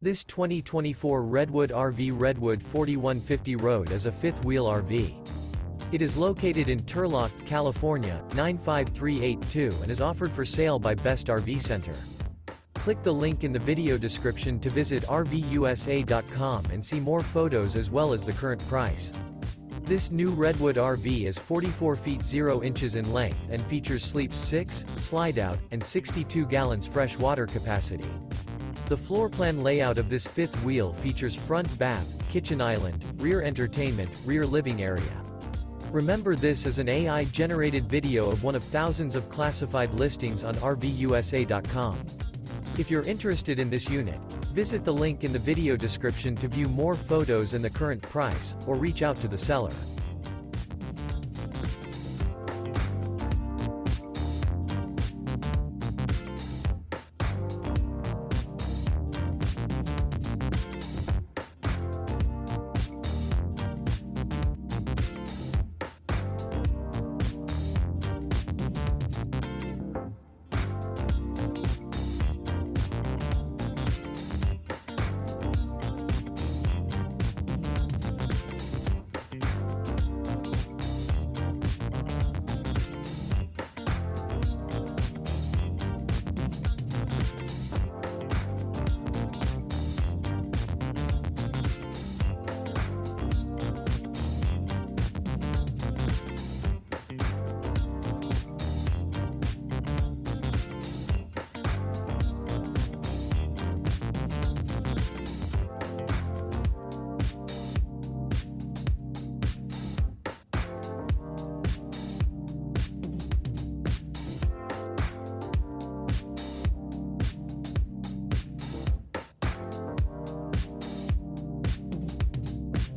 This 2024 Redwood RV Redwood 4150 Road is a fifth-wheel RV. It is located in Turlock, California, 95382 and is offered for sale by Best RV Center. Click the link in the video description to visit RVUSA.com and see more photos as well as the current price. This new Redwood RV is 44 feet 0 inches in length and features sleeps 6, slide-out, and 62 gallons fresh water capacity. The floor plan layout of this fifth wheel features front bath, kitchen island, rear entertainment, rear living area. Remember, this is an AI-generated video of one of thousands of classified listings on RVUSA.com. If you're interested in this unit, visit the link in the video description to view more photos and the current price, or reach out to the seller.